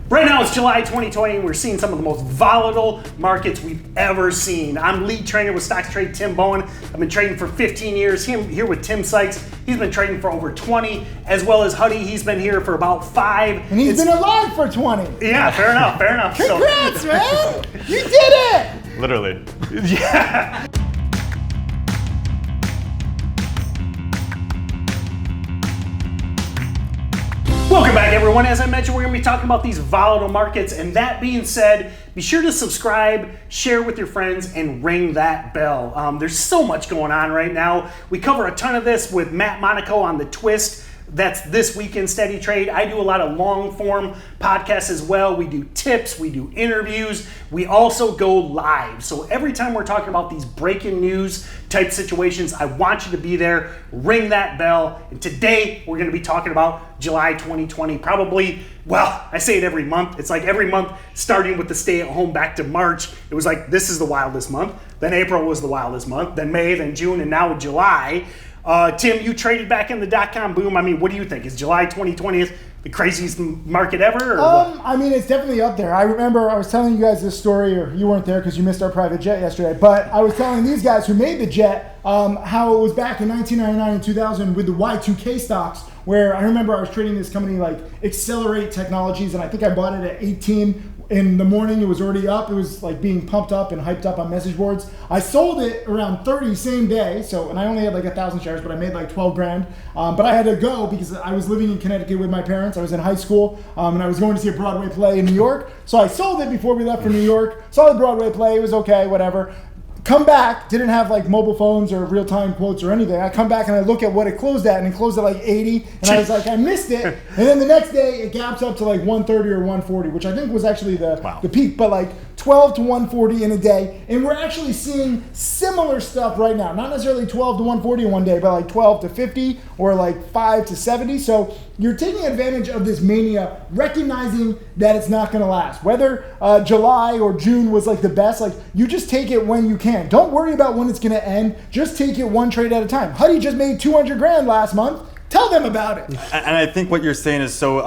Right now it's July 2020 and we're seeing some of the most volatile markets we've ever seen. I'm lead trainer with StocksToTrade, Tim Bohen. I've been trading for 15 years. Here with Tim Sykes. He's been trading for over 20, as well as Huddie. He's been here for about 5. And he's been alive for 20. Yeah, fair enough. Congrats, man! You did it! Literally. Yeah. Welcome back, everyone. As I mentioned, we're going to be talking about these volatile markets. And that being said, be sure to subscribe, share with your friends, and ring that bell. There's so much going on right now. We cover a ton of this with Matt Monaco on the Twist. That's this week in SteadyTrade. I do a lot of long form podcasts as well. We do tips, we do interviews. We also go live. So every time we're talking about these breaking news type situations, I want you to be there. Ring that bell. And today we're going to be talking about July 2020. Probably, well, I say it every month. It's like every month starting with the stay at home back to March. It was like, this is the wildest month. Then April was the wildest month. Then May, then June, and now July. Tim, you traded back in the dot-com boom. I mean, what do you think? Is July 2020 the craziest market ever? Or what? I mean, it's definitely up there. I remember I was telling you guys this story, or you weren't there because you missed our private jet yesterday, but I was telling these guys who made the jet how it was back in 1999 and 2000 with the Y2K stocks, where I remember I was trading this company like Accelerate Technologies, and I think I bought it at 18. In the morning, it was already up. It was like being pumped up and hyped up on message boards. I sold it around 30 same day. And I only had like 1,000 shares, but I made like 12 grand. But I had to go because I was living in Connecticut with my parents. I was in high school and I was going to see a Broadway play in New York. So I sold it before we left for New York. Saw the Broadway play. It was okay, whatever. Come back, didn't have like mobile phones or real-time quotes or anything. I come back and I look at what it closed at, and it closed at like 80, and I was like, I missed it. And then the next day, it gaps up to like 130 or 140, which I think was actually the peak, but like 12 to 140 in a day. And we're actually seeing similar stuff right now. Not necessarily 12 to 140 in one day, but like 12 to 50 or like 5 to 70. So you're taking advantage of this mania, recognizing that it's not going to last. Whether July or June was like the best, like you just take it when you can. Don't worry about when it's going to end. Just take it one trade at a time. Huddie just made 200 grand last month. Tell them about it. And I think what you're saying is so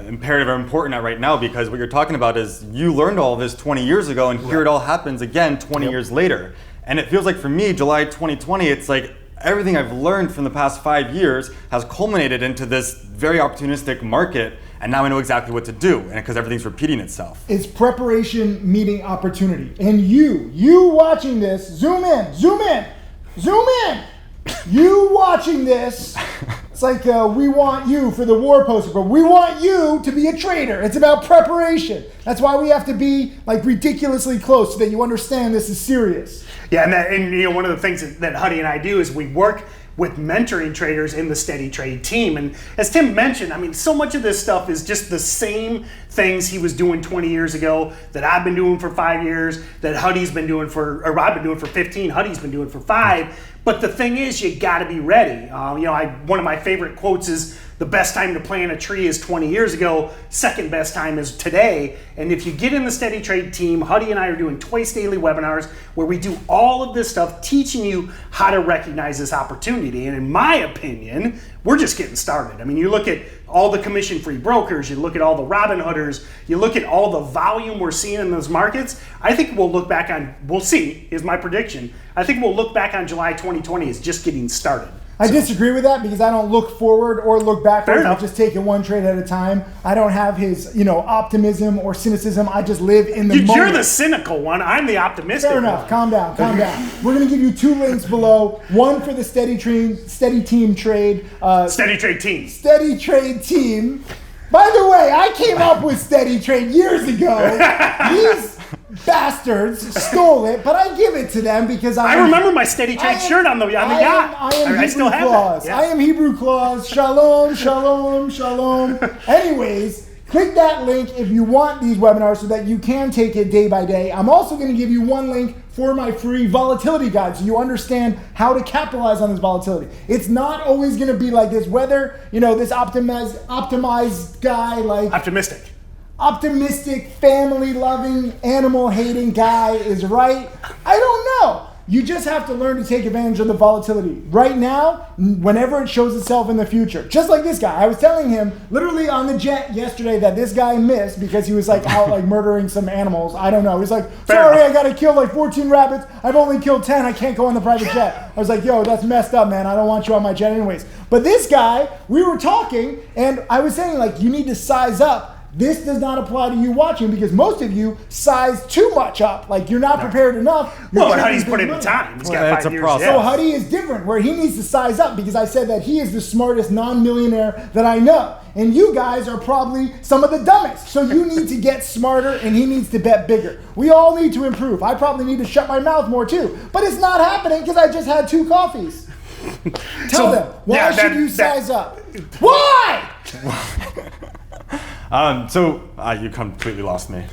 imperative or important right now, because what you're talking about is you learned all this 20 years ago, and here it all happens again 20 years later. And it feels like for me, July 2020, it's like everything I've learned from the past 5 years has culminated into this very opportunistic market, and now I know exactly what to do, and because everything's repeating itself. It's preparation meeting opportunity. And you watching this, zoom in. You watching this, it's like we want you for the war poster, but we want you to be a trader. It's about preparation. That's why we have to be like ridiculously close so that you understand this is serious. Yeah, and you know, one of the things that Huddie and I do is we work with mentoring traders in the SteadyTrade team. And as Tim mentioned, I mean, so much of this stuff is just the same things he was doing 20 years ago that I've been doing for 5 years, that Huddie's been doing or I've been doing for 15, Huddie's been doing for 5. But the thing is, you gotta be ready. One of my favorite quotes is, the best time to plant a tree is 20 years ago, second best time is today. And if you get in the SteadyTrade team, Huddie and I are doing twice daily webinars where we do all of this stuff, teaching you how to recognize this opportunity. And in my opinion, we're just getting started. I mean, you look at all the commission-free brokers, you look at all the Robin Hooders, you look at all the volume we're seeing in those markets. I think we'll see, is my prediction. I think we'll look back on July 2020 as just getting started. I disagree with that because I don't look forward or look backwards. I just take it one trade at a time. I don't have his, optimism or cynicism. I just live in the moment. You're the cynical one. I'm the optimistic one. Fair enough. Calm down. We're going to give you 2 links below. One for the Steady Team Trade. SteadyTrade team. SteadyTrade team. By the way, I came up with SteadyTrade years ago. These bastards stole it, but I give it to them because I remember my SteadyTrade shirt on the yacht. I still have that. Yeah. I am Hebrew clause. Shalom, shalom, shalom. Anyways, click that link if you want these webinars so that you can take it day by day. I'm also going to give you one link for my free volatility guide so you understand how to capitalize on this volatility. It's not always going to be like this. Whether, this optimized guy like... Optimistic, family-loving, animal-hating guy is right. I don't know. You just have to learn to take advantage of the volatility. Right now, whenever it shows itself in the future, just like this guy. I was telling him literally on the jet yesterday that this guy missed because he was like out like murdering some animals. I don't know. He's like, sorry, I got to kill like 14 rabbits. I've only killed 10. I can't go on the private jet. I was like, yo, that's messed up, man. I don't want you on my jet anyways. But this guy, we were talking and I was saying like, you need to size up. This does not apply to you watching because most of you size too much up. Like you're not prepared enough. Well, but Huddie's put in the time. He's got 5 years. So Huddie is different where he needs to size up because I said that he is the smartest non-millionaire that I know. And you guys are probably some of the dumbest. So you need to get smarter and he needs to bet bigger. We all need to improve. I probably need to shut my mouth more too. But it's not happening because I just had 2 coffees. Tell them, why should you size up? Why? You completely lost me.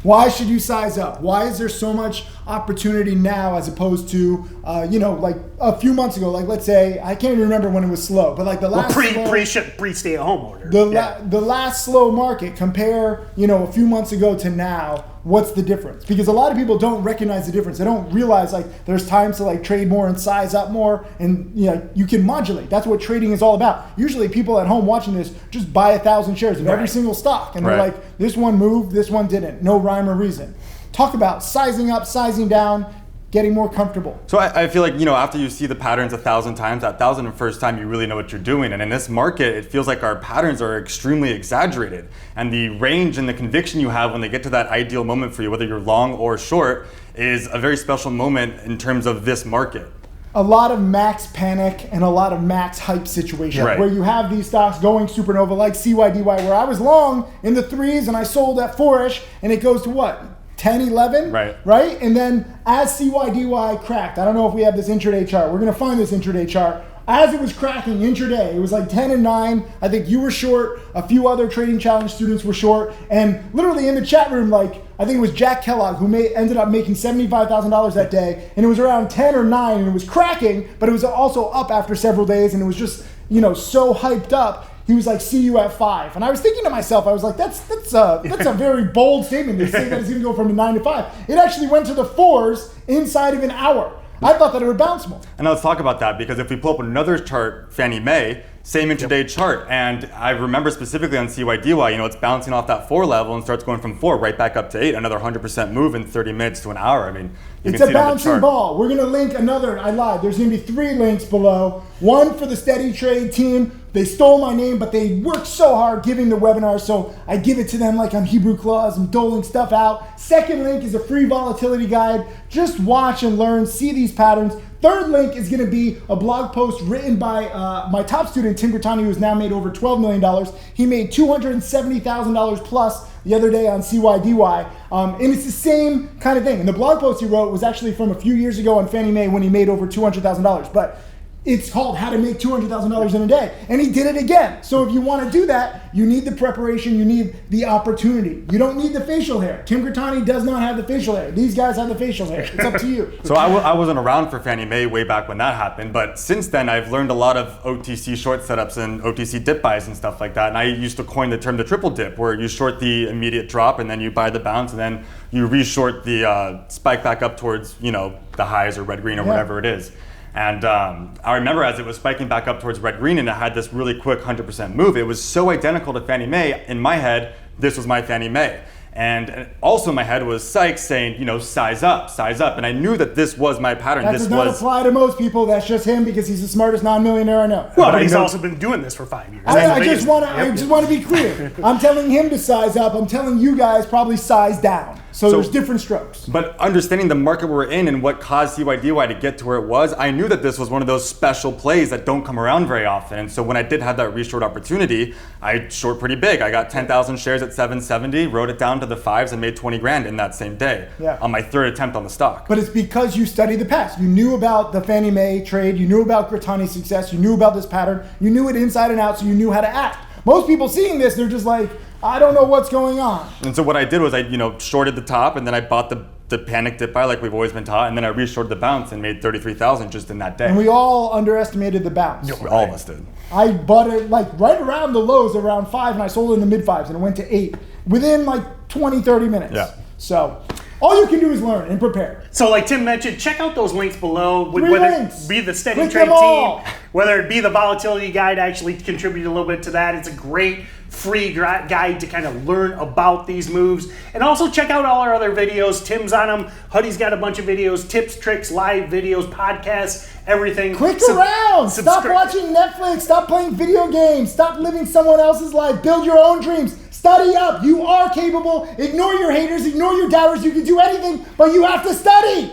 Why should you size up? Why is there so much opportunity now as opposed to, like a few months ago? Like let's say, I can't even remember when it was slow, but like the last pre stay at home order. The last slow market. Compare, a few months ago to now. What's the difference? Because a lot of people don't recognize the difference. They don't realize like there's times to like trade more and size up more, and you can modulate. That's what trading is all about. Usually, people at home watching this just buy 1,000 shares of every single stock, and they're like, this one moved, this one didn't. No rhyme or reason. Talk about sizing up, sizing down, getting more comfortable. So I feel like, after you see the patterns 1,000 times, that 1,001st time, you really know what you're doing. And in this market, it feels like our patterns are extremely exaggerated. And the range and the conviction you have when they get to that ideal moment for you, whether you're long or short, is a very special moment in terms of this market. A lot of max panic and a lot of max hype situations where you have these stocks going supernova like CYDY, where I was long in the 3s and I sold at 4-ish and it goes to what? 10, 11, right? And then as CYDY cracked, I don't know if we have this intraday chart. We're going to find this intraday chart. As it was cracking intraday, it was like 10 and 9. I think you were short. A few other Trading Challenge students were short. And literally in the chat room, like I think it was Jack Kellogg who ended up making $75,000 that day. And it was around 10 or 9 and it was cracking, but it was also up after several days. And it was just, so hyped up. He was like, see you at 5. And I was thinking to myself, I was like, that's a very bold statement to say that it's going to go from a 9 to 5. It actually went to the 4s inside of an hour. I thought that it would bounce more. And let's talk about that because if we pull up another chart, Fannie Mae, same intraday chart. And I remember specifically on CYDY, it's bouncing off that 4 level and starts going from 4 right back up to 8, another 100% move in 30 minutes to an hour. I mean, it's a bouncing ball. We're going to link another. I lied. There's going to be 3 links below. One for the SteadyTrade team. They stole my name, but they worked so hard giving the webinar, so I give it to them like on Hebrew Clause and doling stuff out. Second link is a free volatility guide. Just watch and learn, see these patterns. Third link is going to be a blog post written by my top student, Tim Sykes, who has now made over $12 million. He made $270,000 plus the other day on CYDY. And it's the same kind of thing. And the blog post he wrote was actually from a few years ago on Fannie Mae when he made over $200,000. But it's called How to Make $200,000 in a Day. And he did it again. So if you want to do that, you need the preparation, you need the opportunity. You don't need the facial hair. Tim Sykes does not have the facial hair. These guys have the facial hair. It's up to you. So I wasn't around for Fannie Mae way back when that happened, but since then I've learned a lot of OTC short setups and OTC dip buys and stuff like that. And I used to coin the term the triple dip, where you short the immediate drop and then you buy the bounce and then you re-short the spike back up towards, the highs or red green or whatever it is. And I remember as it was spiking back up towards red green and it had this really quick 100% move, it was so identical to Fannie Mae. In my head, this was my Fannie Mae. And also in my head was Sykes saying, size up, size up. And I knew that this was my pattern. That does not apply to most people. That's just him because he's the smartest non-millionaire I know. Well, but he's also been doing this for 5 years. I just want to be clear. I'm telling him to size up. I'm telling you guys probably size down. So there's different strokes. But understanding the market we're in and what caused CYDY to get to where it was, I knew that this was one of those special plays that don't come around very often. And so when I did have that reshort opportunity, I short pretty big. I got 10,000 shares at 770, wrote it down to the 5s and made 20 grand in that same day on my 3rd attempt on the stock. But it's because you studied the past. You knew about the Fannie Mae trade. You knew about Grattani's success. You knew about this pattern. You knew it inside and out, so you knew how to act. Most people seeing this, they're just like, I don't know what's going on. And so what I did was I, shorted the top and then I bought the panic dip buy like we've always been taught, and then I reshorted the bounce and made 33,000 just in that day. And we all underestimated the bounce. All of us did. I bought it like right around the lows, around 5, and I sold it in the mid 5s, and it went to 8 within like 20, 30 minutes. Yeah. So All you can do is learn and prepare. So like Tim mentioned, check out those links below. Three Whether links. it be the Steady Click Trade them all. team, whether it be the volatility guide, actually contribute a little bit to that. It's a great free guide to kind of learn about these moves. And also check out all our other videos. Tim's on them. Huddie's got a bunch of videos, tips, tricks, live videos, podcasts, everything. Click around. Stop watching Netflix. Stop playing video games. Stop living someone else's life. Build your own dreams. Study up. You are capable. Ignore your haters. Ignore your doubters. You can do anything, but you have to study.